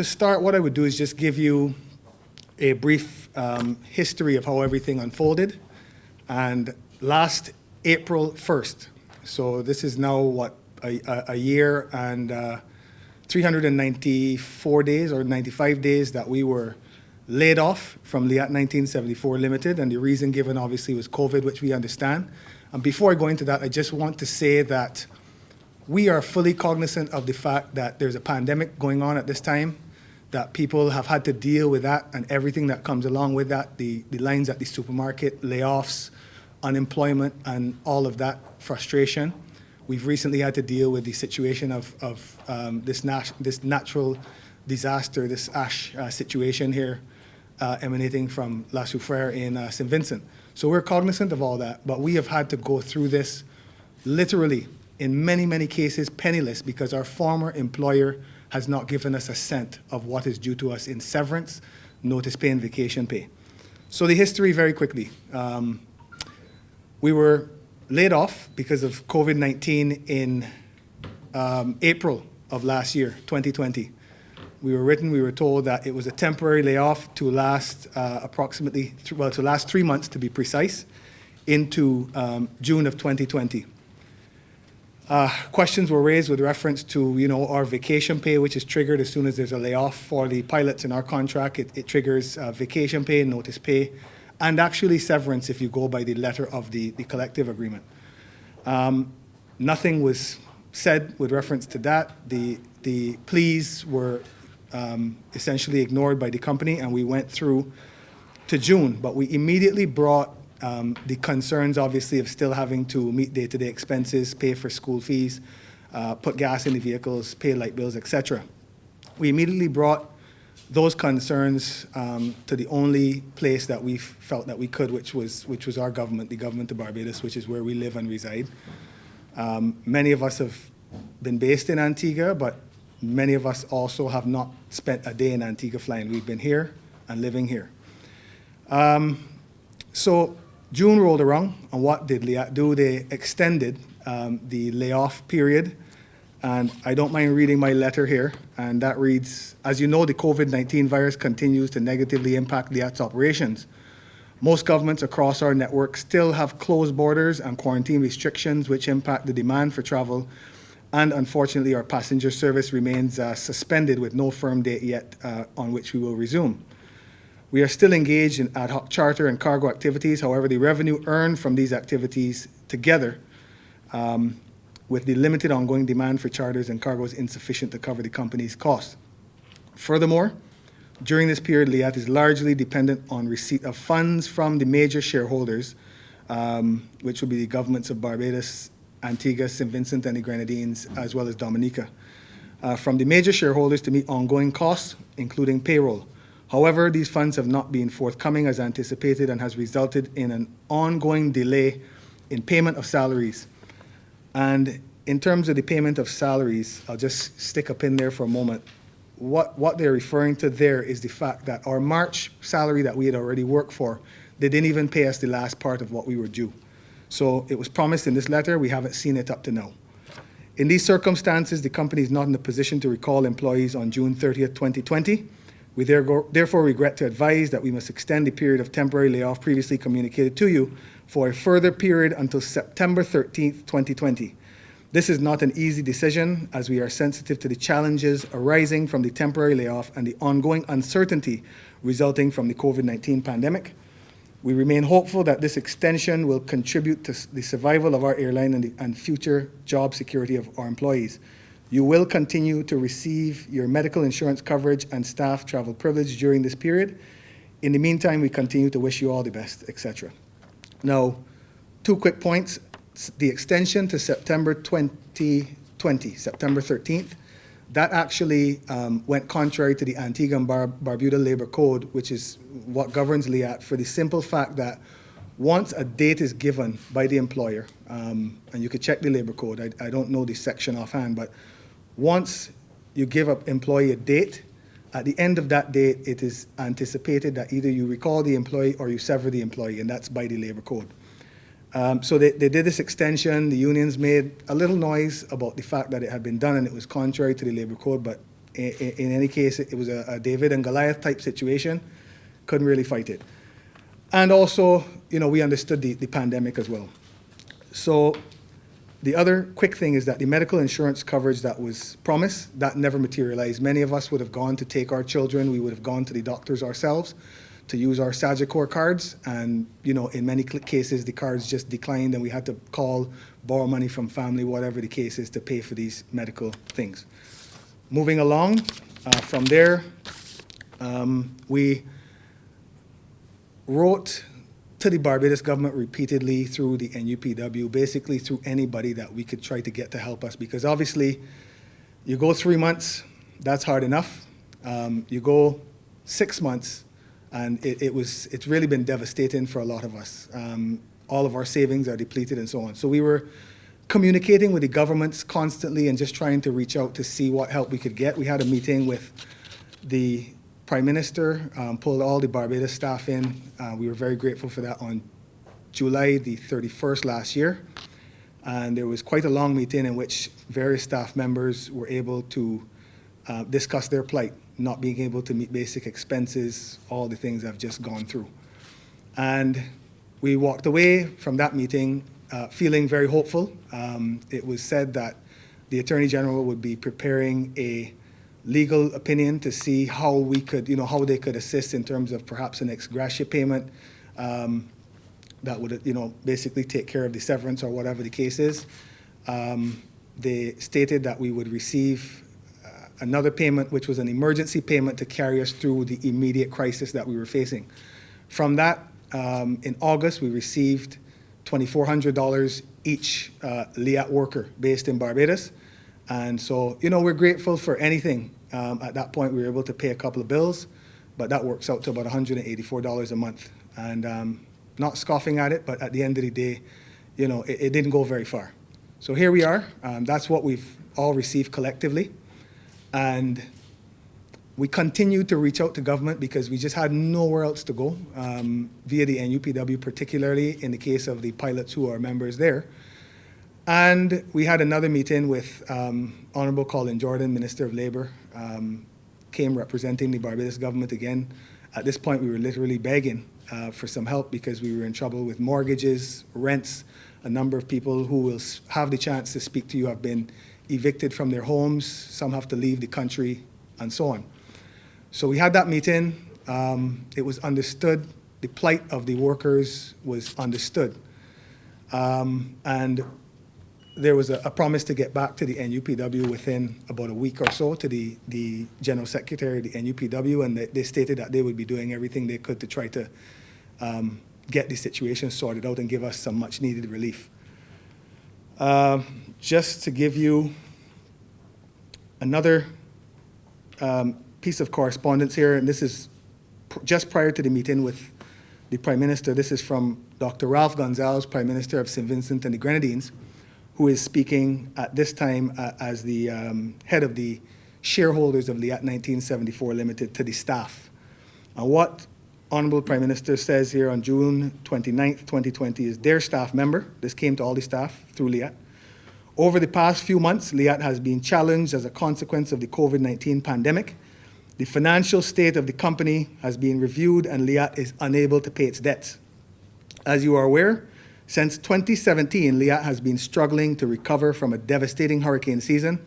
To start, what I would do is just give you a brief history of how everything unfolded. And last April 1st, so this is now what, a year and 394 days or 95 days that we were laid off from LIAT 1974 Limited, and the reason given obviously was COVID, which we understand. And before I go into that, I just want to say that we are fully cognizant of the fact that there's a pandemic going on at this time, that people have had to deal with that and everything that comes along with that, the lines at the supermarket, layoffs, unemployment, and all of that frustration. We've recently had to deal with the situation of this natural disaster, this ash situation here emanating from La Soufrière in St. Vincent. So we're cognizant of all that, but we have had to go through this literally, in many, many cases, penniless, because our former employer has not given us a cent of what is due to us in severance, notice pay, and vacation pay. So the history very quickly. We were laid off because of COVID-19 in April of last year, 2020. We were told that it was a temporary layoff to last to last 3 months to be precise, into June of 2020. Questions were raised with reference to, our vacation pay, which is triggered as soon as there's a layoff for the pilots in our contract. It triggers vacation pay, notice pay, and actually severance if you go by the letter of the collective agreement. Nothing was said with reference to that. The pleas were essentially ignored by the company, and we went through to June, but we immediately brought the concerns, obviously, of still having to meet day-to-day expenses, pay for school fees, put gas in the vehicles, pay light bills, etc. We immediately brought those concerns to the only place that we felt that we could, which was our government, the government of Barbados, which is where we live and reside. Many of us have been based in Antigua, but many of us also have not spent a day in Antigua flying. We've been here and living here. So June rolled around, and what did LIAT do? They extended the layoff period, and I don't mind reading my letter here, and that reads, as you know, the COVID-19 virus continues to negatively impact LIAT's operations. Most governments across our network still have closed borders and quarantine restrictions, which impact the demand for travel, and unfortunately our passenger service remains suspended with no firm date yet on which we will resume. We are still engaged in ad hoc charter and cargo activities. However, the revenue earned from these activities together with the limited ongoing demand for charters and cargo is insufficient to cover the company's costs. Furthermore, during this period, LIAT is largely dependent on receipt of funds from the major shareholders, which will be the governments of Barbados, Antigua, St. Vincent and the Grenadines, as well as Dominica, from the major shareholders to meet ongoing costs, including payroll. However, these funds have not been forthcoming as anticipated and has resulted in an ongoing delay in payment of salaries. And in terms of the payment of salaries, I'll just stick a pin there for a moment. What they're referring to there is the fact that our March salary that we had already worked for, they didn't even pay us the last part of what we were due. So it was promised in this letter, we haven't seen it up to now. In these circumstances, the company is not in a position to recall employees on June 30th, 2020. We therefore regret to advise that we must extend the period of temporary layoff previously communicated to you for a further period until September 13th, 2020. This is not an easy decision, as we are sensitive to the challenges arising from the temporary layoff and the ongoing uncertainty resulting from the COVID-19 pandemic. We remain hopeful that this extension will contribute to the survival of our airline and future job security of our employees. You will continue to receive your medical insurance coverage and staff travel privilege during this period. In the meantime, we continue to wish you all the best, etc. Now, 2 quick points. The extension to September 2020, September 13th, that actually went contrary to the Antigua and Barbuda Labor Code, which is what governs LIAT, for the simple fact that once a date is given by the employer, and you could check the Labor Code, I don't know the section offhand, but once you give an employee a date, at the end of that date, it is anticipated that either you recall the employee or you sever the employee, and that's by the Labor Code. So they did this extension. The unions made a little noise about the fact that it had been done and it was contrary to the Labor Code, but In any case, it was a David and Goliath type situation. Couldn't really fight it. And also, we understood the pandemic as well. So the other quick thing is that the medical insurance coverage that was promised, that never materialized. Many of us would have gone to take our children. We would have gone to the doctors ourselves to use our Sagicor cards. And, in many cases, the cards just declined and we had to borrow money from family, whatever the case is, to pay for these medical things. Moving along from there, we wrote to the Barbados government repeatedly through the NUPW, basically through anybody that we could try to get to help us, because obviously you go 3 months, that's hard enough. You go 6 months, and it's really been devastating for a lot of us. All of our savings are depleted and so on. So we were communicating with the governments constantly and just trying to reach out to see what help we could get. We had a meeting with the Prime Minister, pulled all the Barbados staff in. We were very grateful for that on July the 31st last year. And there was quite a long meeting in which various staff members were able to discuss their plight, not being able to meet basic expenses, all the things I've just gone through. And we walked away from that meeting feeling very hopeful. It was said that the Attorney General would be preparing a legal opinion to see how we could, how they could assist in terms of perhaps an ex gratia payment that would, basically take care of the severance or whatever the case is. They stated that we would receive another payment, which was an emergency payment to carry us through the immediate crisis that we were facing. From that, in August, we received $2,400 each LIAT worker based in Barbados. And so, we're grateful for anything. At that point, we were able to pay a couple of bills, but that works out to about $184 a month. And not scoffing at it, but at the end of the day, it didn't go very far. So here we are. That's what we've all received collectively. And we continued to reach out to government because we just had nowhere else to go via the NUPW, particularly in the case of the pilots who are members there. And we had another meeting with Honorable Colin Jordan, Minister of Labour, came representing the Barbados government again. At this point, we were literally begging for some help because we were in trouble with mortgages, rents. A number of people who will have the chance to speak to you have been evicted from their homes. Some have to leave the country and so on. So we had that meeting. It was understood. The plight of the workers was understood. And there was a promise to get back to the NUPW within about a week or so, to the General Secretary of the NUPW, and they stated that they would be doing everything they could to try to get the situation sorted out and give us some much needed relief. Just to give you another piece of correspondence here, and this is just prior to the meeting with the Prime Minister. This is from Dr. Ralph Gonzalez, Prime Minister of St. Vincent and the Grenadines, who is speaking at this time as the head of the shareholders of LIAT 1974 Limited to the staff. And what Honorable Prime Minister says here on June 29th, 2020 is their staff member. This came to all the staff through LIAT. Over the past few months, LIAT has been challenged as a consequence of the COVID-19 pandemic. The financial state of the company has been reviewed and LIAT is unable to pay its debts. As you are aware, since 2017, LIAT has been struggling to recover from a devastating hurricane season.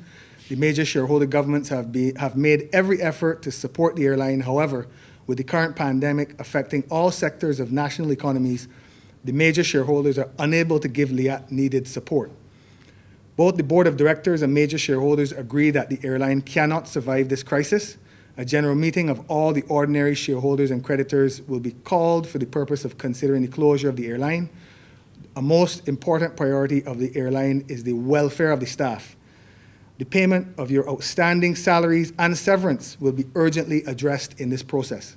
The major shareholder governments have made every effort to support the airline. However, with the current pandemic affecting all sectors of national economies, the major shareholders are unable to give LIAT needed support. Both the board of directors and major shareholders agree that the airline cannot survive this crisis. A general meeting of all the ordinary shareholders and creditors will be called for the purpose of considering the closure of the airline. A most important priority of the airline is the welfare of the staff. The payment of your outstanding salaries and severance will be urgently addressed in this process.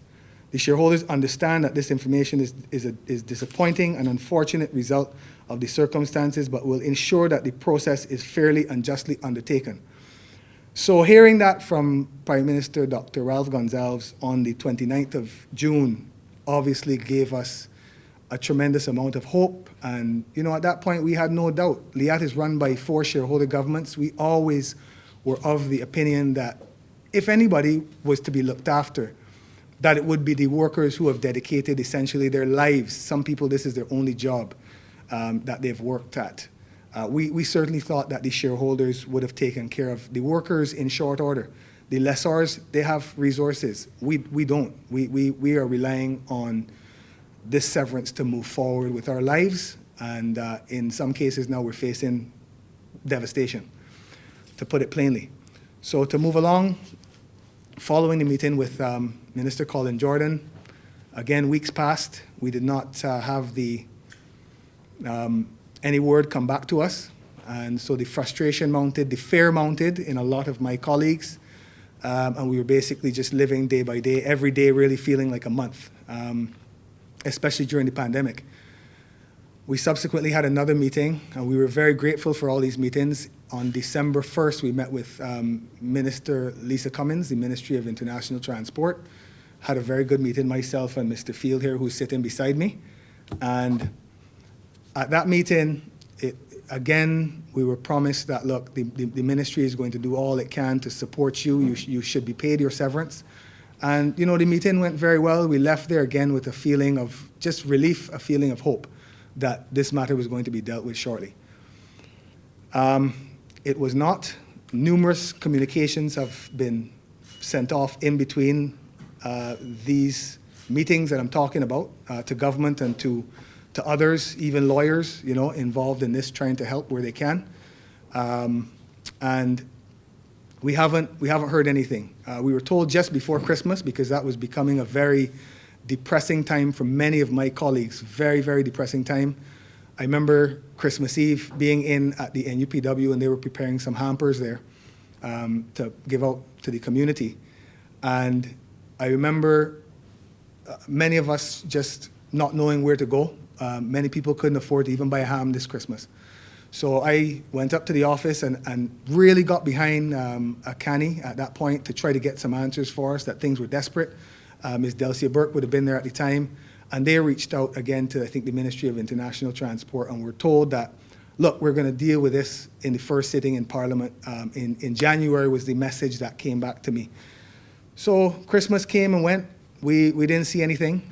The shareholders understand that this information is disappointing and unfortunate result of the circumstances, but will ensure that the process is fairly and justly undertaken. So hearing that from Prime Minister Dr. Ralph Gonzalez on the 29th of June obviously gave us a tremendous amount of hope. And, at that point, we had no doubt. LIAT is run by 4 shareholder governments. We always were of the opinion that if anybody was to be looked after, that it would be the workers who have dedicated essentially their lives. Some people, this is their only job that they've worked at. We certainly thought that the shareholders would have taken care of the workers in short order. The lessors, they have resources. We don't. We are relying on this severance to move forward with our lives, and in some cases now we're facing devastation, to put it plainly. So to move along, following the meeting with Minister Colin Jordan, again, weeks passed. We did not have any word come back to us, and so the frustration mounted, the fear mounted in a lot of my colleagues, and we were basically just living day by day, every day really feeling like a month, especially during the pandemic. We subsequently had another meeting, and we were very grateful for all these meetings. On December 1st, we met with Minister Lisa Cummins, the Ministry of International Transport. Had a very good meeting, myself and Mr. Field here, who's sitting beside me. And at that meeting, again, we were promised that, look, the ministry is going to do all it can to support you. You should be paid your severance. And, you know, the meeting went very well. We left there again with a feeling of just relief, a feeling of hope that this matter was going to be dealt with shortly. It was not. Numerous communications have been sent off in between these meetings that I'm talking about to government and to others, even lawyers, you know, involved in this, trying to help where they can. And we haven't heard anything. We were told just before Christmas, because that was becoming a very depressing time for many of my colleagues, very, very depressing time. I remember Christmas Eve being in at the NUPW, and they were preparing some hampers there to give out to the community. And I remember many of us just not knowing where to go. Many people couldn't afford to even buy a ham this Christmas. So I went up to the office and really got behind a canny at that point to try to get some answers for us, that things were desperate. Ms. Delcia Burke would have been there at the time. And they reached out again to, I think, the Ministry of International Transport, and were told that, look, we're going to deal with this in the first sitting in Parliament. In January was the message that came back to me. So Christmas came and went. We didn't see anything.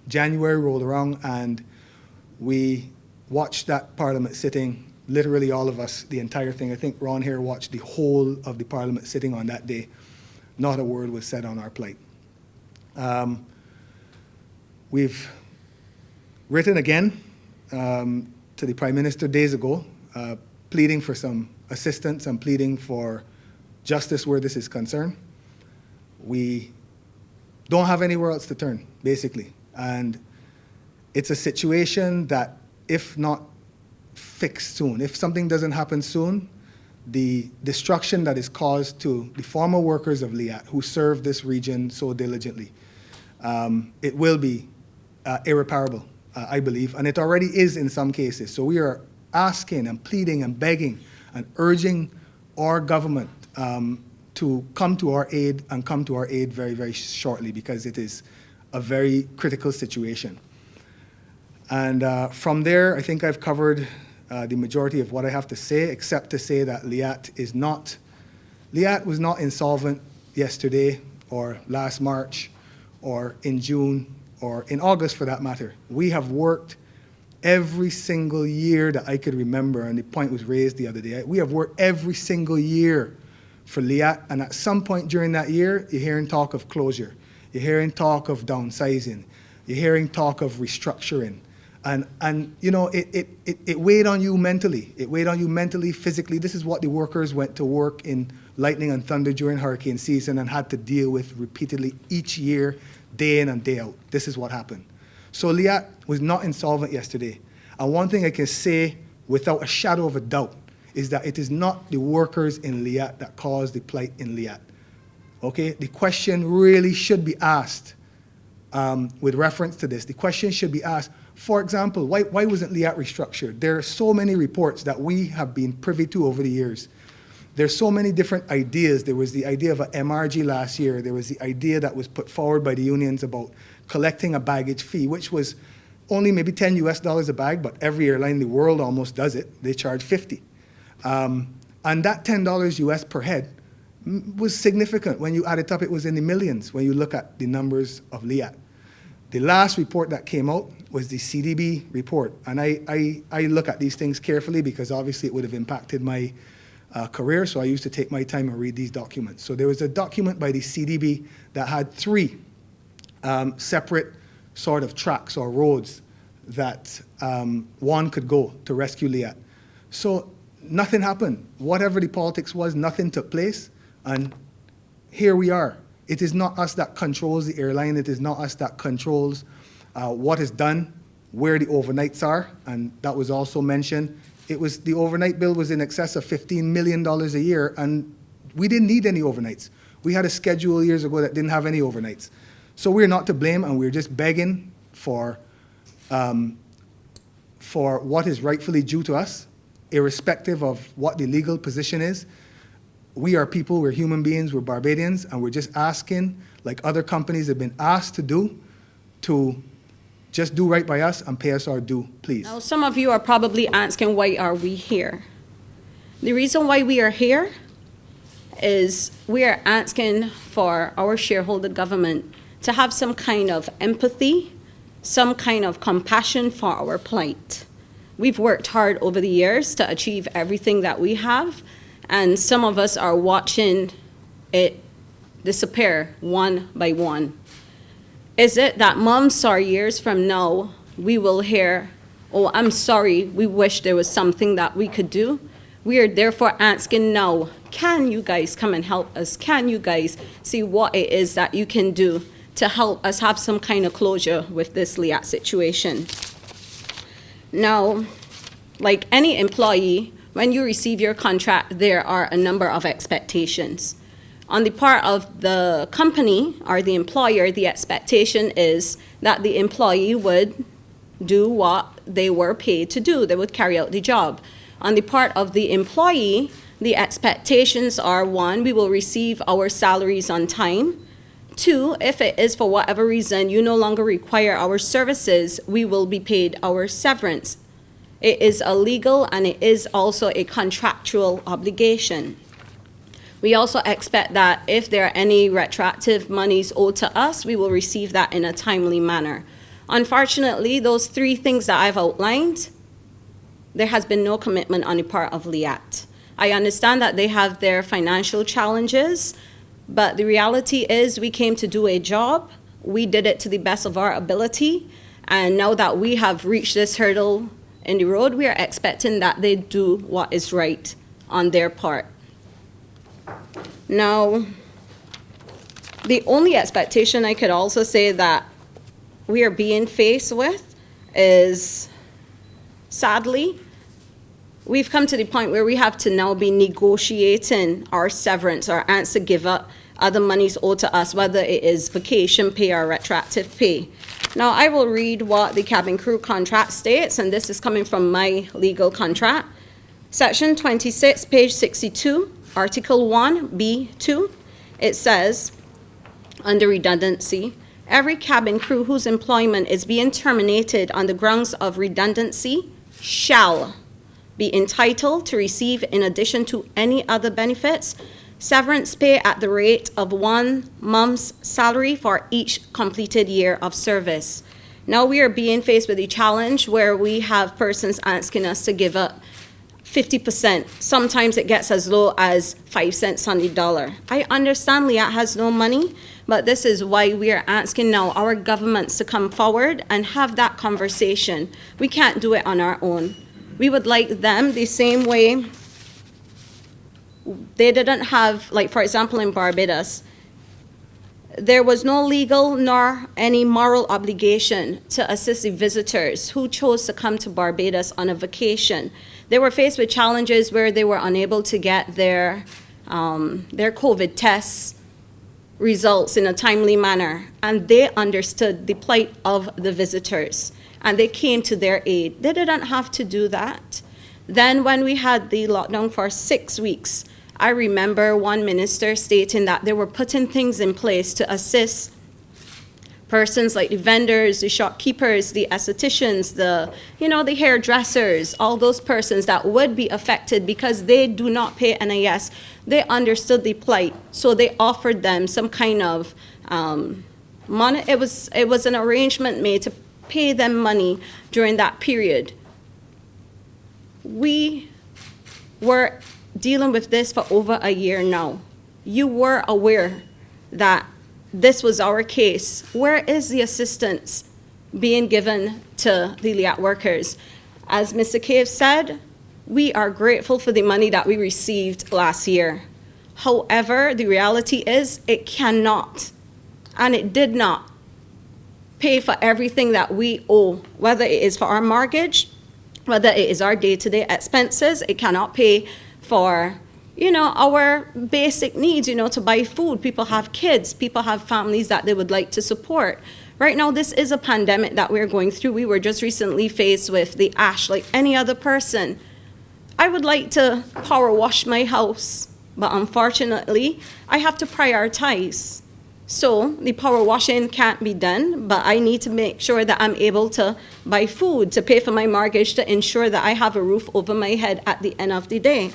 January rolled around, and we watched that Parliament sitting, literally all of us, the entire thing. I think Ron here watched the whole of the Parliament sitting on that day. Not a word was said on our plight. We've written again to the Prime Minister days ago, pleading for some assistance and pleading for justice where this is concerned. We don't have anywhere else to turn, basically. And it's a situation that, if not fixed soon, if something doesn't happen soon, the destruction that is caused to the former workers of LIAT who served this region so diligently, it will be irreparable, I believe, and it already is in some cases. So we are asking and pleading and begging and urging our government to come to our aid, and come to our aid very, very shortly, because it is a very critical situation. And from there, I think I've covered the majority of what I have to say, except to say that LIAT was not insolvent yesterday or last March or in June or in August for that matter. We have worked every single year that I could remember, and the point was raised the other day. We have worked every single year for LIAT, and at some point during that year, you're hearing talk of closure. You're hearing talk of downsizing. You're hearing talk of restructuring. And you know, it weighed on you mentally. It weighed on you mentally, physically. This is what the workers went to work in lightning and thunder during hurricane season and had to deal with repeatedly each year, day in and day out. This is what happened. So LIAT was not insolvent yesterday. And one thing I can say without a shadow of a doubt is that it is not the workers in LIAT that caused the plight in LIAT. Okay? The question really should be asked with reference to this. The question should be asked, for example, why wasn't LIAT restructured? There are so many reports that we have been privy to over the years. There's so many different ideas. There was the idea of an MRG last year. There was the idea that was put forward by the unions about collecting a baggage fee, which was only maybe $10 US a bag, but every airline in the world almost does it. They charge 50. And that $10 US per head was significant. When you add it up, it was in the millions when you look at the numbers of LIAT. The last report that came out was the CDB report. And I look at these things carefully because obviously it would have impacted my career, so I used to take my time and read these documents. So there was a document by the CDB that had 3 separate sort of tracks or roads that one could go to rescue LIAT. So nothing happened. Whatever the politics was, nothing took place, and here we are. It is not us that controls the airline. It is not us that controls what is done, where the overnights are, and that was also mentioned. It was the overnight bill was in excess of $15 million a year, and we didn't need any overnights. We had a schedule years ago that didn't have any overnights. So we're not to blame, and we're just begging for what is rightfully due to us, irrespective of what the legal position is. We are people, we're human beings, we're Barbadians, and we're just asking, like other companies have been asked to do, to just do right by us and pay us our due, please. Now, some of you are probably asking, why are we here? The reason why we are here is we are asking for our shareholder government to have some kind of empathy, some kind of compassion for our plight. We've worked hard over the years to achieve everything that we have, and some of us are watching it disappear one by one. Is it that months or years from now, we will hear, oh, I'm sorry, we wish there was something that we could do? We are therefore asking now, can you guys come and help us? Can you guys see what it is that you can do to help us have some kind of closure with this LIAT situation? Now, like any employee, when you receive your contract, there are a number of expectations. On the part of the company or the employer, the expectation is that the employee would do what they were paid to do. They would carry out the job. On the part of the employee, the expectations are, 1, we will receive our salaries on time. 2, if it is for whatever reason you no longer require our services, we will be paid our severance. It is a legal and it is also a contractual obligation. We also expect that if there are any retroactive monies owed to us, we will receive that in a timely manner. Unfortunately, those 3 things that I've outlined, there has been no commitment on the part of LIAT. I understand that they have their financial challenges, but the reality is we came to do a job. We did it to the best of our ability, and now that we have reached this hurdle in the road, we are expecting that they do what is right on their part. Now, the only expectation I could also say that we are being faced with is, sadly, we've come to the point where we have to now be negotiating our severance, our ants to give up other monies owed to us, whether it is vacation pay or retroactive pay. Now, I will read what the cabin crew contract states, and this is coming from my legal contract. Section 26, page 62, Article 1B2, it says, under redundancy, every cabin crew whose employment is being terminated on the grounds of redundancy shall be entitled to receive, in addition to any other benefits, severance pay at the rate of 1 month's salary for each completed year of service. Now we are being faced with a challenge where we have persons asking us to give up 50%. Sometimes it gets as low as 5 cents on the dollar. I understand LIAT has no money, but this is why we are asking now our governments to come forward and have that conversation. We can't do it on our own. We would like them the same way they didn't have, like for example in Barbados, there was no legal nor any moral obligation to assist the visitors who chose to come to Barbados on a vacation. They were faced with challenges where they were unable to get their COVID tests results in a timely manner, and they understood the plight of the visitors, and they came to their aid. They didn't have to do that. Then when we had the lockdown for 6 weeks, I remember one minister stating that they were putting things in place to assist persons like the vendors, the shopkeepers, the estheticians, the hairdressers, all those persons that would be affected because they do not pay NIS. They understood the plight, so they offered them some kind of money. It was an arrangement made to pay them money during that period. We were dealing with this for over a year now. You were aware that this was our case. Where is the assistance being given to the LIAT workers? As Mr. Cave said, we are grateful for the money that we received last year. However, the reality is it cannot, and it did not, pay for everything that we owe, whether it is for our mortgage, whether it is our day-to-day expenses. It cannot pay for our basic needs, to buy food. People have kids, people have families that they would like to support. Right now, this is a pandemic that we're going through. We were just recently faced with the ash like any other person. I would like to power wash my house, but unfortunately, I have to prioritize. So the power washing can't be done, but I need to make sure that I'm able to buy food, to pay for my mortgage, to ensure that I have a roof over my head at the end of the day.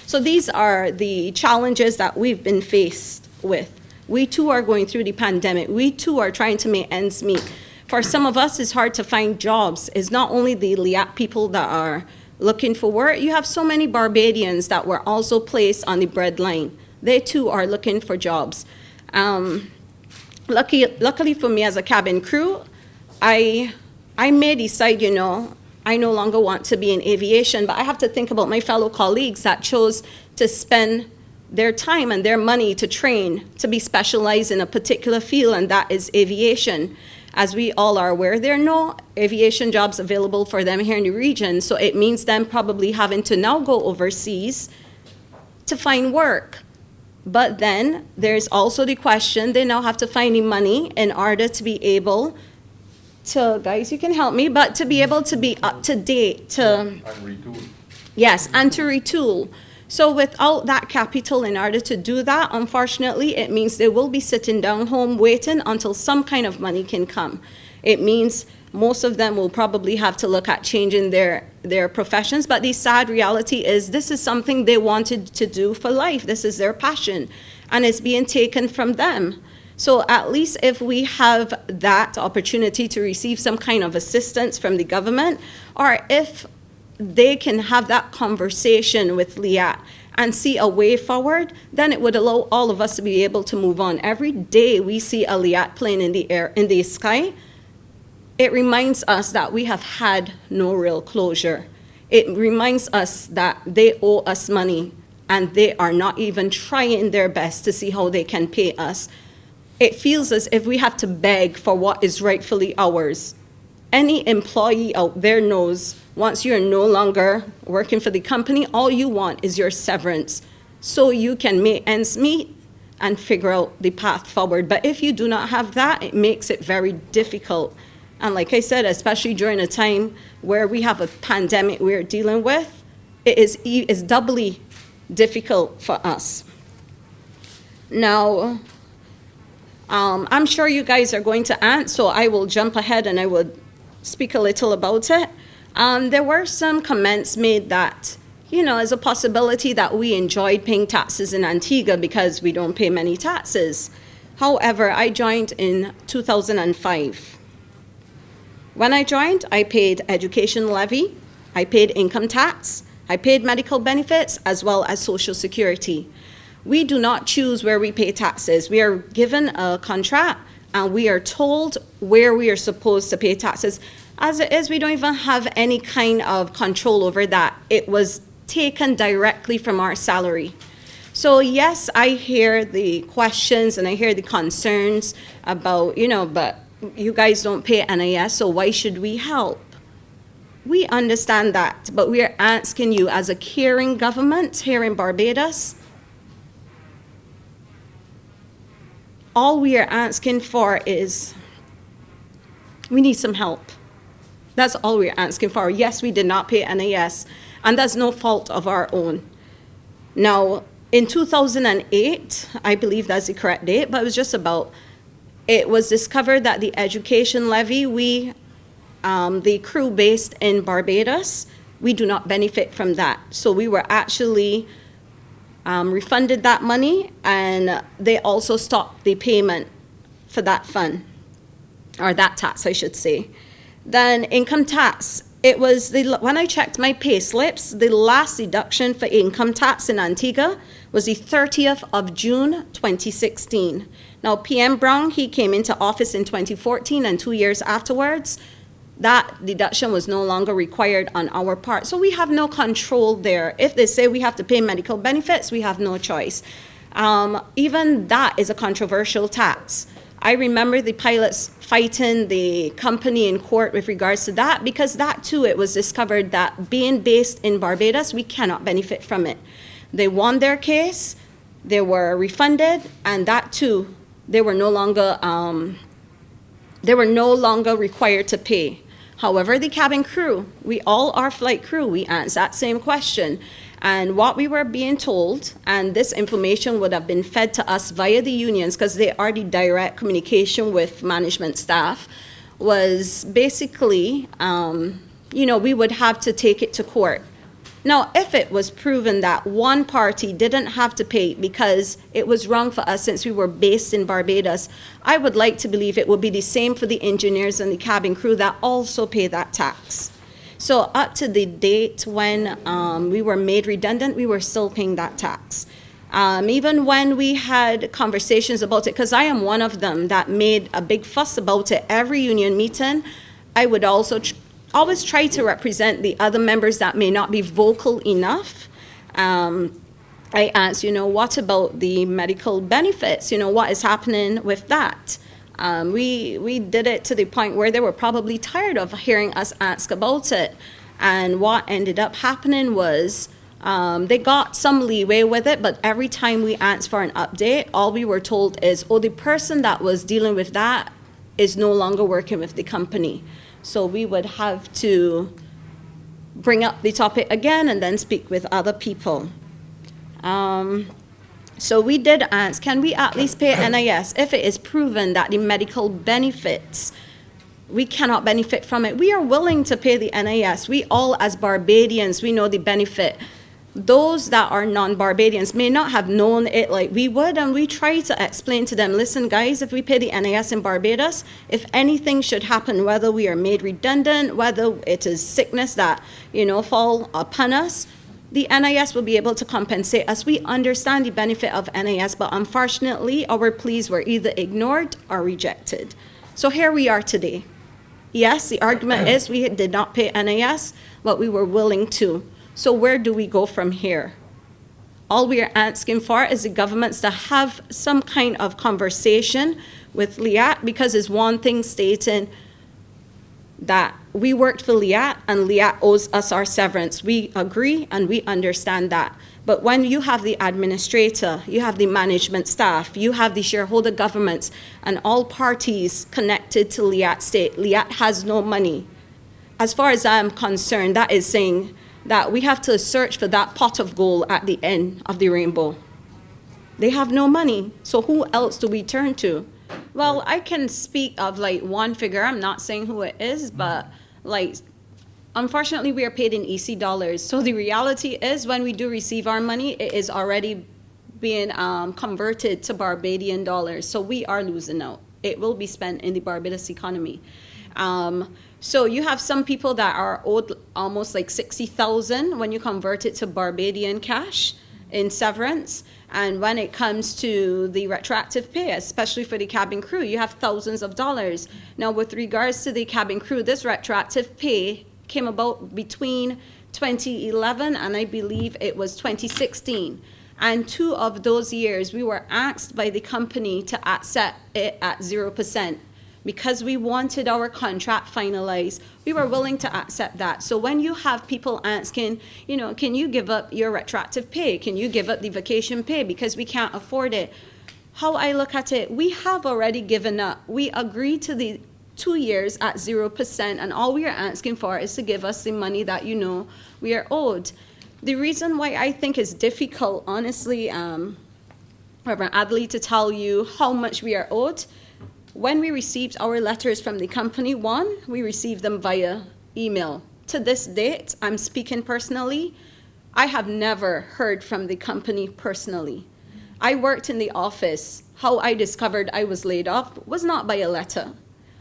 So these are the challenges that we've been faced with. We too are going through the pandemic. We too are trying to make ends meet. For some of us, it's hard to find jobs. It's not only the LIAT people that are looking for work. You have so many Barbadians that were also placed on the breadline. They too are looking for jobs. Luckily for me as a cabin crew, I may decide, I no longer want to be in aviation, but I have to think about my fellow colleagues that chose to spend their time and their money to train, to be specialized in a particular field, and that is aviation. As we all are aware, there are no aviation jobs available for them here in the region, so it means them probably having to now go overseas to find work. But then there's also the question, they now have to find the money in order to be able to, guys, you can help me, but to be able to be up to date, And retool. yes, and to retool. So without that capital in order to do that, unfortunately, it means they will be sitting down home waiting until some kind of money can come. It means most of them will probably have to look at changing their professions, but the sad reality is this is something they wanted to do for life. This is their passion, and it's being taken from them. So at least if we have that opportunity to receive some kind of assistance from the government, or if they can have that conversation with LIAT and see a way forward, then it would allow all of us to be able to move on. Every day we see a LIAT plane in the air, in the sky, it reminds us that we have had no real closure. It reminds us that they owe us money and they are not even trying their best to see how they can pay us. It feels as if we have to beg for what is rightfully ours. Any employee out there knows once you're no longer working for the company, all you want is your severance so you can make ends meet and figure out the path forward. But if you do not have that, it makes it very difficult. And like I said, especially during a time where we have a pandemic we're dealing with, it is doubly difficult for us. Now, I'm sure you guys are going to answer, so I will jump ahead and I would speak a little about it. There were some comments made that, there's a possibility that we enjoyed paying taxes in Antigua because we don't pay many taxes. However, I joined in 2005. When I joined, I paid education levy, I paid income tax, I paid medical benefits, as well as Social Security. We do not choose where we pay taxes. We are given a contract and we are told where we are supposed to pay taxes. As it is, we don't even have any kind of control over that. It was taken directly from our salary. So yes, I hear the questions and I hear the concerns about, but you guys don't pay NIS, so why should we help? We understand that, but we are asking you as a caring government here in Barbados, all we are asking for is we need some help. That's all we're asking for. Yes, we did not pay NIS, and that's no fault of our own. Now, in 2008, I believe that's the correct date, but it was just about it was discovered that the education levy, the crew based in Barbados, we do not benefit from that. So we were actually refunded that money, and they also stopped the payment for that fund, or that tax, I should say. Then income tax, it was, when I checked my pay slips, the last deduction for income tax in Antigua was the 30th of June, 2016. Now, PM Brown, he came into office in 2014, and 2 years afterwards, that deduction was no longer required on our part. So we have no control there. If they say we have to pay medical benefits, we have no choice. Even that is a controversial tax. I remember the pilots fighting the company in court with regards to that, because that too, it was discovered that being based in Barbados, we cannot benefit from it. They won their case, they were refunded, and that too, they were no longer required to pay. However, the cabin crew, we all are flight crew, we answer that same question. And what we were being told, and this information would have been fed to us via the unions, because they are the direct communication with management staff, was basically, we would have to take it to court. Now, if it was proven that one party didn't have to pay because it was wrong for us since we were based in Barbados, I would like to believe it would be the same for the engineers and the cabin crew that also pay that tax. So up to the date when we were made redundant, we were still paying that tax. Even when we had conversations about it, because I am one of them that made a big fuss about it, every union meeting, I would also always try to represent the other members that may not be vocal enough. I asked, what about the medical benefits? What is happening with that? We did it to the point where they were probably tired of hearing us ask about it. And what ended up happening was they got some leeway with it, but every time we asked for an update, all we were told is, the person that was dealing with that is no longer working with the company. So we would have to bring up the topic again and then speak with other people. So we did ask, can we at least pay NIS if it is proven that the medical benefits, we cannot benefit from it? We are willing to pay the NIS. We all, as Barbadians, we know the benefit. Those that are non-Barbadians may not have known it like we would, and we try to explain to them, listen, guys, if we pay the NIS in Barbados, if anything should happen, whether we are made redundant, whether it is sickness that, fall upon us, the NIS will be able to compensate us. We understand the benefit of NIS, but unfortunately, our pleas were either ignored or rejected. So here we are today. Yes, the argument is we did not pay NIS, but we were willing to. So where do we go from here? All we are asking for is the governments to have some kind of conversation with LIAT, because it's one thing stating that we worked for LIAT and LIAT owes us our severance. We agree and we understand that. But when you have the administrator, you have the management staff, you have the shareholder governments, and all parties connected to LIAT state, LIAT has no money. As far as I'm concerned, that is saying that we have to search for that pot of gold at the end of the rainbow. They have no money, so who else do we turn to? Well, I can speak of one figure. I'm not saying who it is, but unfortunately, we are paid in EC dollars. So the reality is, when we do receive our money, it is already being converted to Barbadian dollars. So we are losing out. It will be spent in the Barbados economy. So you have some people that are owed almost $60,000 when you convert it to Barbadian cash in severance. And when it comes to the retroactive pay, especially for the cabin crew, you have thousands of dollars. Now, with regards to the cabin crew, this retroactive pay came about between 2011 and I believe it was 2016. And 2 of those years, we were asked by the company to accept it at 0%. Because we wanted our contract finalized, we were willing to accept that. So when you have people asking, can you give up your retroactive pay? Can you give up the vacation pay because we can't afford it? How I look at it, we have already given up. We agreed to the 2 years at 0%, and all we are asking for is to give us the money that we are owed. The reason why I think it's difficult, honestly, Reverend Adley, to tell you how much we are owed, when we received our letters from the company, one, we received them via email. To this date, I'm speaking personally, I have never heard from the company personally. I worked in the office. How I discovered I was laid off was not by a letter.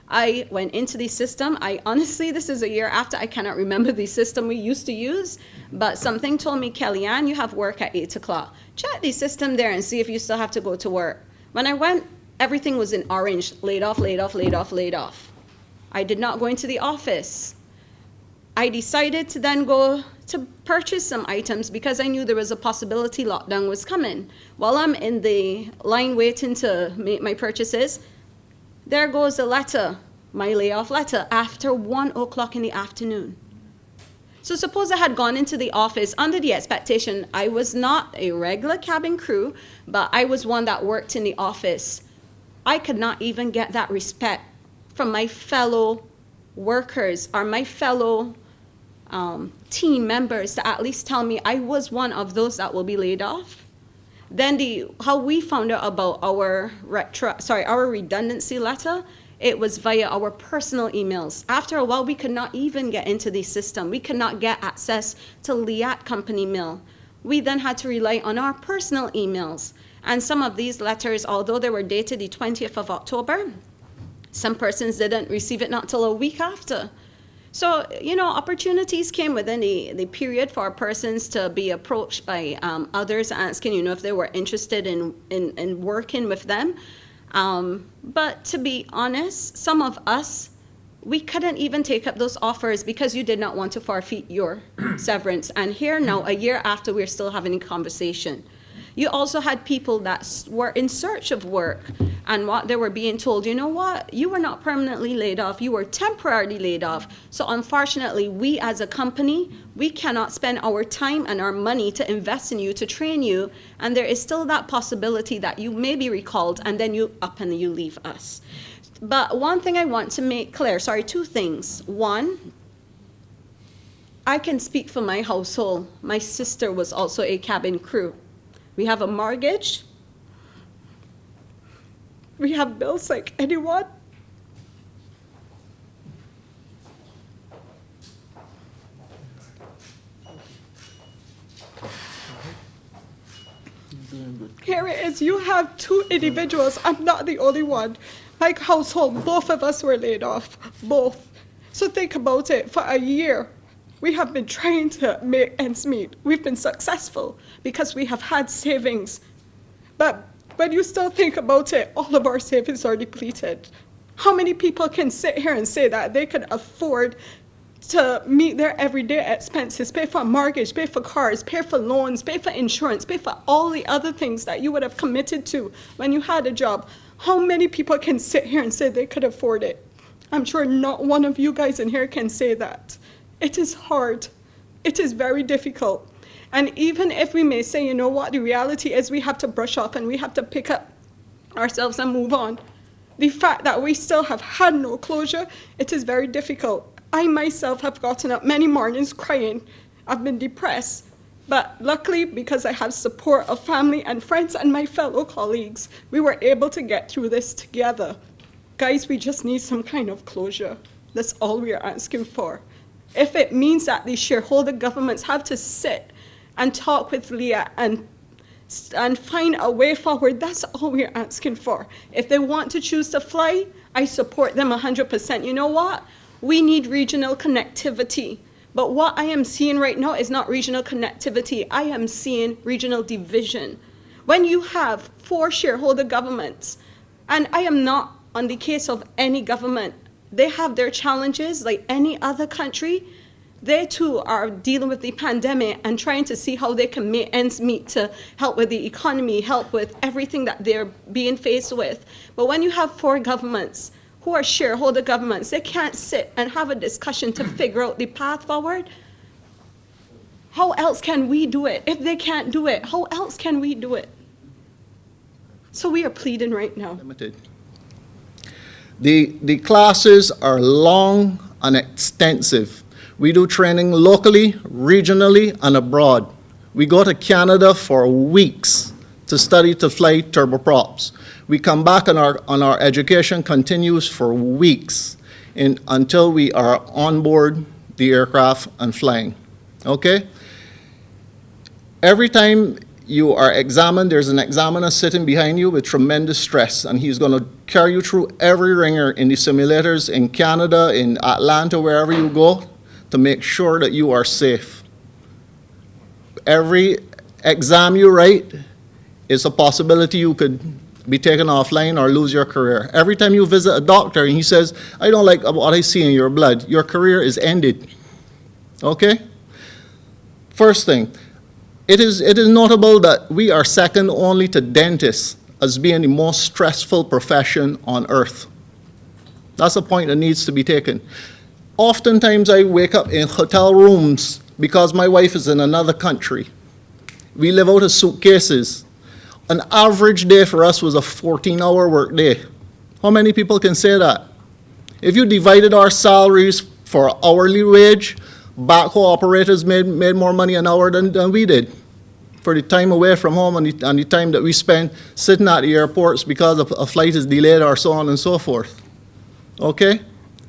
I went into the system. I honestly, this is a year after, I cannot remember the system we used to use, but something told me, Kellyanne, you have work at 8 o'clock. Check the system there and see if you still have to go to work. When I went, everything was in orange, laid off, laid off, laid off, laid off. I did not go into the office. I decided to then go to purchase some items because I knew there was a possibility lockdown was coming. While I'm in the line waiting to make my purchases, there goes a letter, my layoff letter, after 1 o'clock in the afternoon. So suppose I had gone into the office under the expectation I was not a regular cabin crew, but I was one that worked in the office. I could not even get that respect from my fellow workers or my fellow team members to at least tell me I was one of those that will be laid off. Then how we found out about our redundancy letter, it was via our personal emails. After a while, we could not even get into the system. We could not get access to LIAT company mail. We then had to rely on our personal emails. And some of these letters, although they were dated the 20th of October, some persons didn't receive it not till a week after. So, opportunities came within the period for persons to be approached by others asking, if they were interested in working with them. But to be honest, some of us, we couldn't even take up those offers because you did not want to forfeit your severance. And here now, a year after, we're still having a conversation. You also had people that were in search of work and what they were being told, you know what, you were not permanently laid off, you were temporarily laid off. So unfortunately, we as a company, we cannot spend our time and our money to invest in you, to train you, and there is still that possibility that you may be recalled and then you up and you leave us. But one thing I want to make clear, two things. One, I can speak for my household. My sister was also a cabin crew. We have a mortgage. We have bills like anyone. Here it is. You have two individuals. I'm not the only one. My household, both of us were laid off. Both. So think about it. For a year, we have been trying to make ends meet. We've been successful because we have had savings. But when you still think about it, all of our savings are depleted. How many people can sit here and say that they can afford to meet their everyday expenses, pay for a mortgage, pay for cars, pay for loans, pay for insurance, pay for all the other things that you would have committed to when you had a job? How many people can sit here and say they could afford it? I'm sure not one of you guys in here can say that. It is hard. It is very difficult. And even if we may say, the reality is we have to brush off and we have to pick up ourselves and move on. The fact that we still have had no closure, it is very difficult. I myself have gotten up many mornings crying. I've been depressed. But luckily, because I have support of family and friends and my fellow colleagues, we were able to get through this together. Guys, we just need some kind of closure. That's all we are asking for. If it means that the shareholder governments have to sit and talk with LIAT and find a way forward, that's all we're asking for. If they want to choose to fly, I support them 100%. You know what? We need regional connectivity. But what I am seeing right now is not regional connectivity. I am seeing regional division. When you have 4 shareholder governments, and I am not on the case of any government, they have their challenges like any other country. They too are dealing with the pandemic and trying to see how they can make ends meet to help with the economy, help with everything that they're being faced with. But when you have 4 governments who are shareholder governments, they can't sit and have a discussion to figure out the path forward. How else can we do it? If they can't do it, how else can we do it? So we are pleading right now. Limited. The classes are long and extensive. We do training locally, regionally, and abroad. We go to Canada for weeks to study to fly turboprops. We come back and our education continues for weeks until we are on board the aircraft and flying, okay? Every time you are examined, there's an examiner sitting behind you with tremendous stress, and he's going to carry you through every ringer in the simulators in Canada, in Atlanta, wherever you go, to make sure that you are safe. Every exam you write is a possibility you could be taken offline or lose your career. Every time you visit a doctor and he says, I don't like what I see in your blood, your career is ended. Okay? First thing, it is notable that we are second only to dentists as being the most stressful profession on earth. That's a point that needs to be taken. Oftentimes I wake up in hotel rooms because my wife is in another country. We live out of suitcases. An average day for us was a 14-hour work day. How many people can say that? If you divided our salaries for hourly wage, backhoe operators made more money an hour than we did for the time away from home and the time that we spend sitting at the airports because a flight is delayed or so on and so forth. Okay?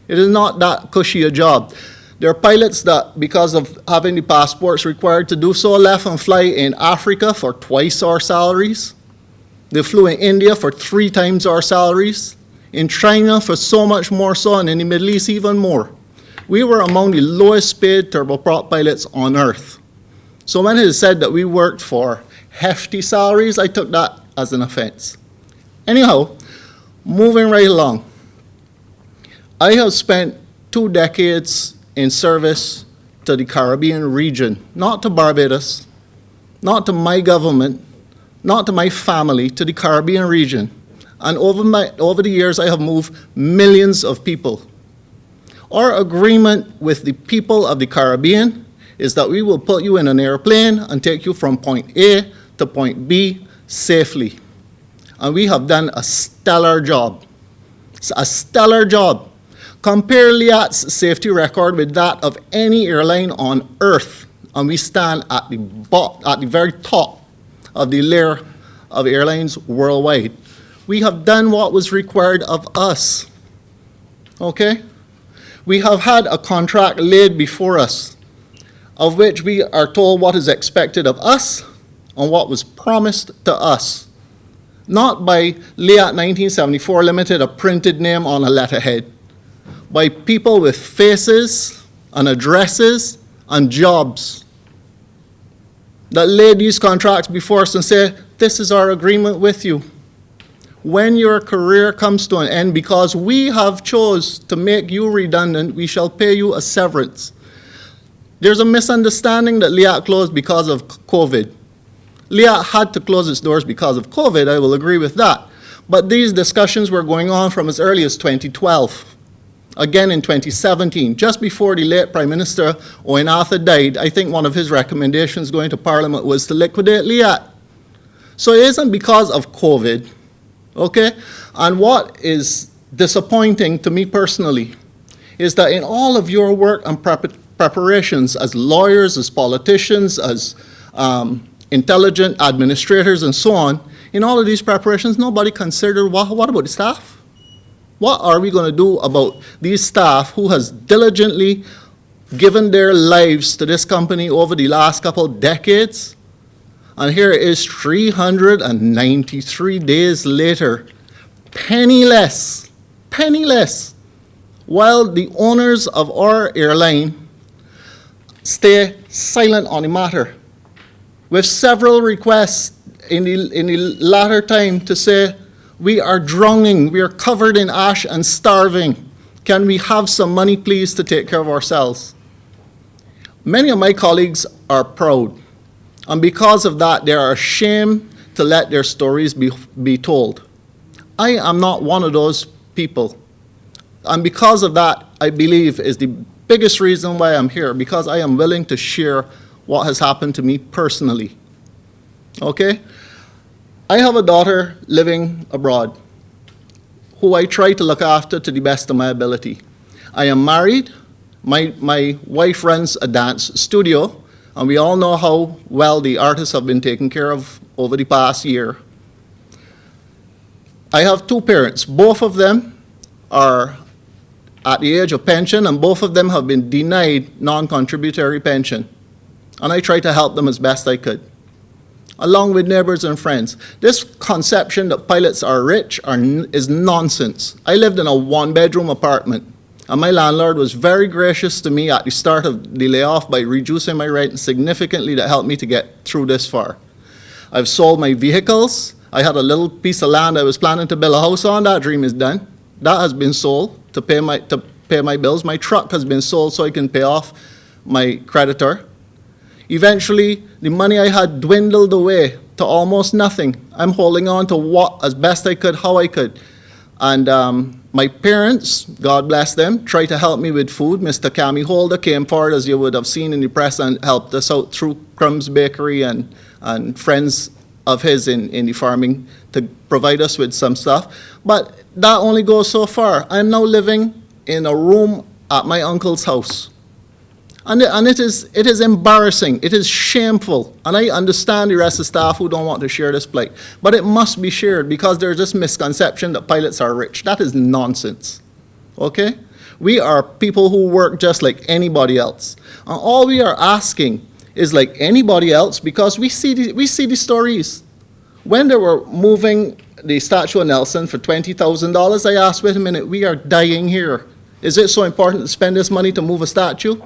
It is not that cushy a job. There are pilots that, because of having the passports required to do so, left and fly in Africa for twice our salaries. They flew in India for 3 times our salaries. In China for so much more so, and in the Middle East even more. We were among the lowest paid turboprop pilots on earth. So when it is said that we worked for hefty salaries, I took that as an offense. Anyhow, moving right along. I have spent 2 decades in service to the Caribbean region, not to Barbados, not to my government, not to my family, to the Caribbean region. And over the years, I have moved millions of people. Our agreement with the people of the Caribbean is that we will put you in an airplane and take you from point A to point B safely. And we have done a stellar job. It's a stellar job. Compare LIAT's safety record with that of any airline on earth, and we stand at the very top of the layer of airlines worldwide. We have done what was required of us. Okay? We have had a contract laid before us, of which we are told what is expected of us and what was promised to us. Not by LIAT 1974 Limited, a printed name on a letterhead, by people with faces and addresses and jobs that lay these contracts before us and say, this is our agreement with you. When your career comes to an end, because we have chose to make you redundant, we shall pay you a severance. There's a misunderstanding that LIAT closed because of COVID. LIAT had to close its doors because of COVID, I will agree with that. But these discussions were going on from as early as 2012. Again in 2017, just before the late Prime Minister Owen Arthur died, I think one of his recommendations going to Parliament was to liquidate LIAT. So it isn't because of COVID, okay? And what is disappointing to me personally is that in all of your work and preparations as lawyers, as politicians, as intelligent administrators and so on, in all of these preparations, nobody considered, what about the staff? What are we going to do about these staff who has diligently given their lives to this company over the last couple decades? And here it is 393 days later, penniless, while the owners of our airline stay silent on the matter, with several requests in the latter time to say, we are drowning, we are covered in ash and starving. Can we have some money, please, to take care of ourselves? Many of my colleagues are proud, and because of that, they are ashamed to let their stories be told. I am not one of those people, and because of that, I believe is the biggest reason why I'm here, because I am willing to share what has happened to me personally. Okay? I have a daughter living abroad who I try to look after to the best of my ability. I am married. My wife runs a dance studio, And we all know how well the artists have been taken care of over the past year. I have two parents. Both of them are at the age of pension, and both of them have been denied non-contributory pension. And I try to help them as best I could, along with neighbors and friends. This conception that pilots are rich is nonsense. I lived in a one-bedroom apartment, and my landlord was very gracious to me at the start of the layoff by reducing my rent significantly to help me to get through this far. I've sold my vehicles. I had a little piece of land I was planning to build a house on. That dream is done. That has been sold to pay my bills. My truck has been sold so I can pay off my creditor. Eventually, the money I had dwindled away to almost nothing. I'm holding on to what, as best I could, how I could. And my parents, God bless them, tried to help me with food. Mr. Cammy Holder came forward, as you would have seen in the press, and helped us out through Crumb's Bakery and friends of his in the farming to provide us with some stuff. But that only goes so far. I'm now living in a room at my uncle's house. And it is embarrassing. It is shameful. And I understand the rest of the staff who don't want to share this plight. But it must be shared because there's this misconception that pilots are rich. That is nonsense. Okay? We are people who work just like anybody else. And all we are asking is like anybody else, because we see the stories. When they were moving the statue of Nelson for $20,000, I asked, wait a minute, we are dying here. Is it so important to spend this money to move a statue?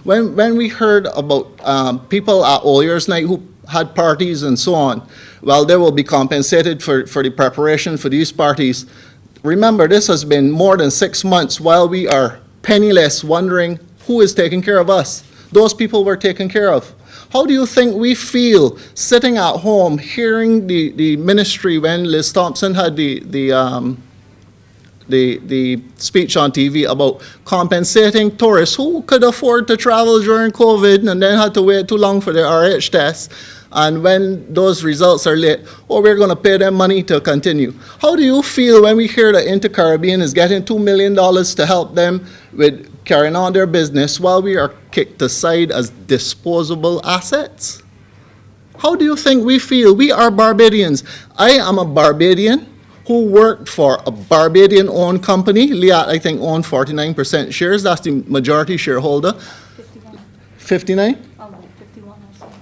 When we heard about people at All Year's Night who had parties and so on, well, they will be compensated for the preparation for these parties. Remember, this has been more than 6 months while we are penniless, wondering who is taking care of us. Those people were taken care of. How do you think we feel sitting at home hearing the ministry when Liz Thompson had the speech on TV about compensating tourists who could afford to travel during COVID and then had to wait too long for their RH tests? And when those results are late, oh, we're going to pay them money to continue. How do you feel when we hear that Inter-Caribbean is getting $2 million to help them with carrying on their business while we are kicked aside as disposable assets? How do you think we feel? We are Barbadians. I am a Barbadian who worked for a Barbadian-owned company. LIAT, I think, owned 49% shares. That's the majority shareholder. 59?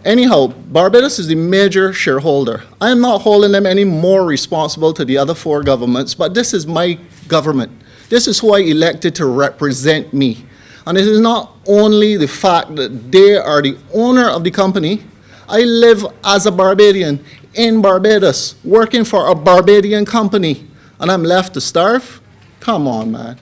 Anyhow, Barbados is the major shareholder. I am not holding them any more responsible to the other four governments, but this is my government. This is who I elected to represent me. And it is not only the fact that they are the owner of the company. I live as a Barbadian in Barbados, working for a Barbadian company, and I'm left to starve? Come on, man.